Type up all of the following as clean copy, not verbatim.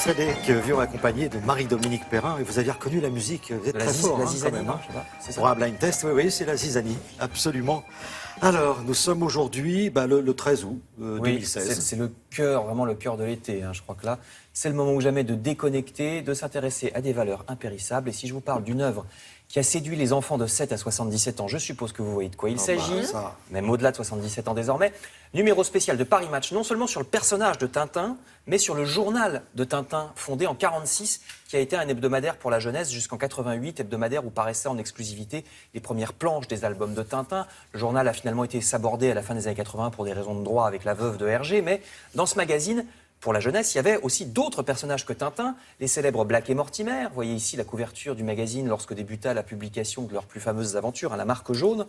Frédéric Vion accompagné de Marie-Dominique Perrin. Et vous aviez reconnu la musique, vous êtes très fort la hein, zizanie, quand même. Hein. je sais pas, c'est ça. Pour un blind test, oui, c'est la zizanie, absolument. Alors, nous sommes aujourd'hui le 13 août 2016. C'est le cœur, vraiment le cœur de l'été. Hein. Je crois que là, c'est le moment ou jamais de déconnecter, de s'intéresser à des valeurs impérissables. Et si je vous parle d'une œuvre qui a séduit les enfants de 7 à 77 ans, je suppose que vous voyez de quoi il s'agit, même au-delà de 77 ans désormais. Numéro spécial de Paris Match, non seulement sur le personnage de Tintin, mais sur le journal de Tintin, fondé en 1946, qui a été un hebdomadaire pour la jeunesse jusqu'en 88, hebdomadaire où paraissaient en exclusivité les premières planches des albums de Tintin. Le journal a finalement été sabordé à la fin des années 80 pour des raisons de droit avec la veuve de Hergé, mais dans ce magazine, pour la jeunesse, il y avait aussi d'autres personnages que Tintin, les célèbres Black et Mortimer. Vous voyez ici la couverture du magazine lorsque débuta la publication de leurs plus fameuses aventures, la marque jaune.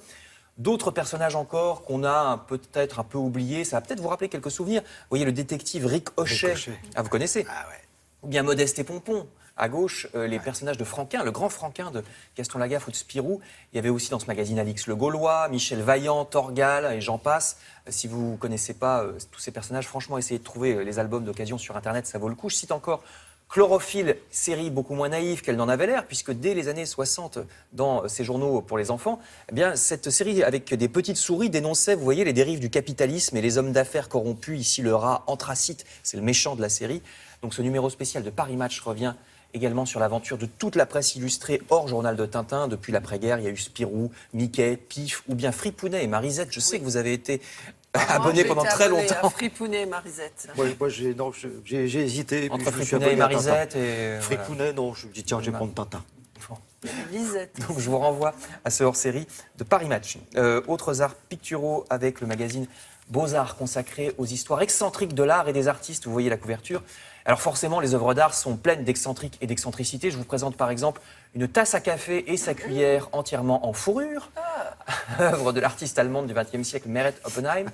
D'autres personnages encore qu'on a peut-être un peu oubliés, ça va peut-être vous rappeler quelques souvenirs. Vous voyez le détective Rick Hochet. Ah, vous connaissez? Ah ouais. Ou bien Modeste et Pompon. À gauche, les personnages de Franquin, le grand Franquin de Gaston Lagaffe ou de Spirou. Il y avait aussi dans ce magazine Alix le Gaulois, Michel Vaillant, Torgal et j'en passe. Si vous ne connaissez pas tous ces personnages, franchement, essayez de trouver les albums d'occasion sur Internet, ça vaut le coup. Je cite encore Chlorophylle, série beaucoup moins naïve qu'elle n'en avait l'air, puisque dès les années 60, dans ces journaux pour les enfants, eh bien, cette série avec des petites souris dénonçait, vous voyez, les dérives du capitalisme et les hommes d'affaires corrompus. Ici, le rat Anthracite, c'est le méchant de la série. Donc ce numéro spécial de Paris Match revient également sur l'aventure de toute la presse illustrée hors journal de Tintin. Depuis l'après-guerre, il y a eu Spirou, Mickey, Pif ou bien Fripounet et Marisette. Je sais que vous avez été abonné pendant très longtemps. Fripounet et Marisette. Moi j'ai hésité. Entre Fripounet et Marisette Fripounet, non, je me dis tiens, je vais prendre Tintin. Lisette. Donc je vous renvoie à ce hors-série de Paris Match. Autres arts picturaux avec le magazine Beaux-Arts consacré aux histoires excentriques de l'art et des artistes. Vous voyez la couverture. Alors forcément, les œuvres d'art sont pleines d'excentriques et d'excentricité. Je vous présente par exemple une tasse à café et sa cuillère entièrement en fourrure, œuvre de l'artiste allemande du XXe siècle, Meret Oppenheim.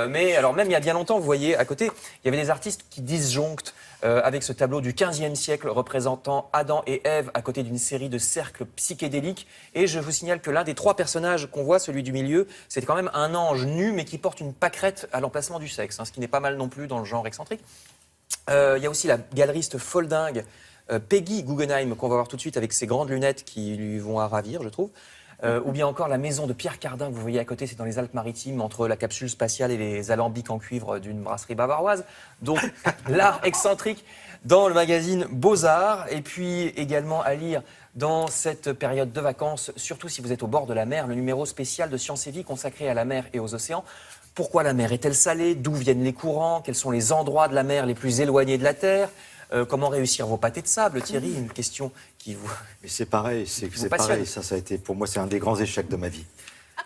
Mais alors même il y a bien longtemps, vous voyez, à côté, il y avait des artistes qui disjonctent avec ce tableau du XVe siècle représentant Adam et Ève à côté d'une série de cercles psychédéliques. Et je vous signale que l'un des trois personnages qu'on voit, celui du milieu, c'est quand même un ange nu mais qui porte une pâquerette à l'emplacement du sexe, hein, ce qui n'est pas mal non plus dans le genre excentrique. Il y a aussi la galeriste foldingue Peggy Guggenheim qu'on va voir tout de suite avec ses grandes lunettes qui lui vont à ravir, je trouve. Ou bien encore la maison de Pierre Cardin que vous voyez à côté, c'est dans les Alpes-Maritimes, entre la capsule spatiale et les alambics en cuivre d'une brasserie bavaroise. Donc l'art excentrique dans le magazine Beaux-Arts. Et puis également à lire dans cette période de vacances, surtout si vous êtes au bord de la mer, le numéro spécial de Science et Vie consacré à la mer et aux océans. Pourquoi la mer est-elle salée? D'où viennent les courants? Quels sont les endroits de la mer les plus éloignés de la Terre? Comment réussir vos pâtés de sable, Thierry? Une question qui vous... Mais c'est pareil, c'est pareil. Ça a été, pour moi, c'est un des grands échecs de ma vie.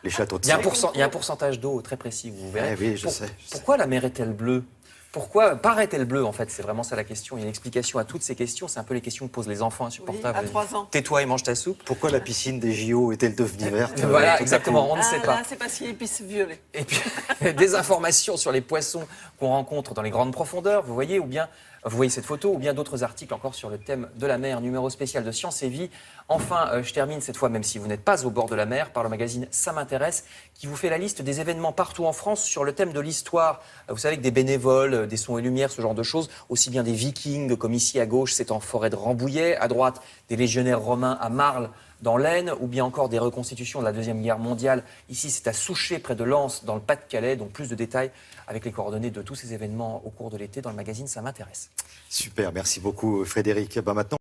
Les châteaux de sable. Il y a un pourcentage d'eau très précis, vous verrez. Oui, je sais. Pourquoi la mer est-elle bleue? Pourquoi paraît-elle bleue, en fait? C'est vraiment ça la question. Il y a une explication à toutes ces questions. C'est un peu les questions que posent les enfants insupportables. Oui, à 3 ans. Tais-toi et mange ta soupe. Pourquoi la piscine des JO est-elle devenue verte? Voilà, exactement, on ne sait pas. Là, c'est parce qu'il est épice violet. Et puis, des informations sur les poissons qu'on rencontre dans les grandes profondeurs, vous voyez, ou bien, vous voyez cette photo, ou bien d'autres articles encore sur le thème de la mer, numéro spécial de Science et Vie. Enfin, je termine cette fois, même si vous n'êtes pas au bord de la mer, par le magazine Ça m'intéresse, qui vous fait la liste des événements partout en France sur le thème de l'histoire. Vous savez, que des bénévoles, des sons et lumières, ce genre de choses, aussi bien des vikings, comme ici à gauche, c'est en forêt de Rambouillet, à droite, des légionnaires romains à Marle, dans l'Aisne, ou bien encore des reconstitutions de la Deuxième Guerre mondiale. Ici, c'est à Souchez, près de Lens, dans le Pas-de-Calais. Donc plus de détails avec les coordonnées de tous ces événements au cours de l'été dans le magazine Ça m'intéresse. Super, merci beaucoup Frédéric. Maintenant...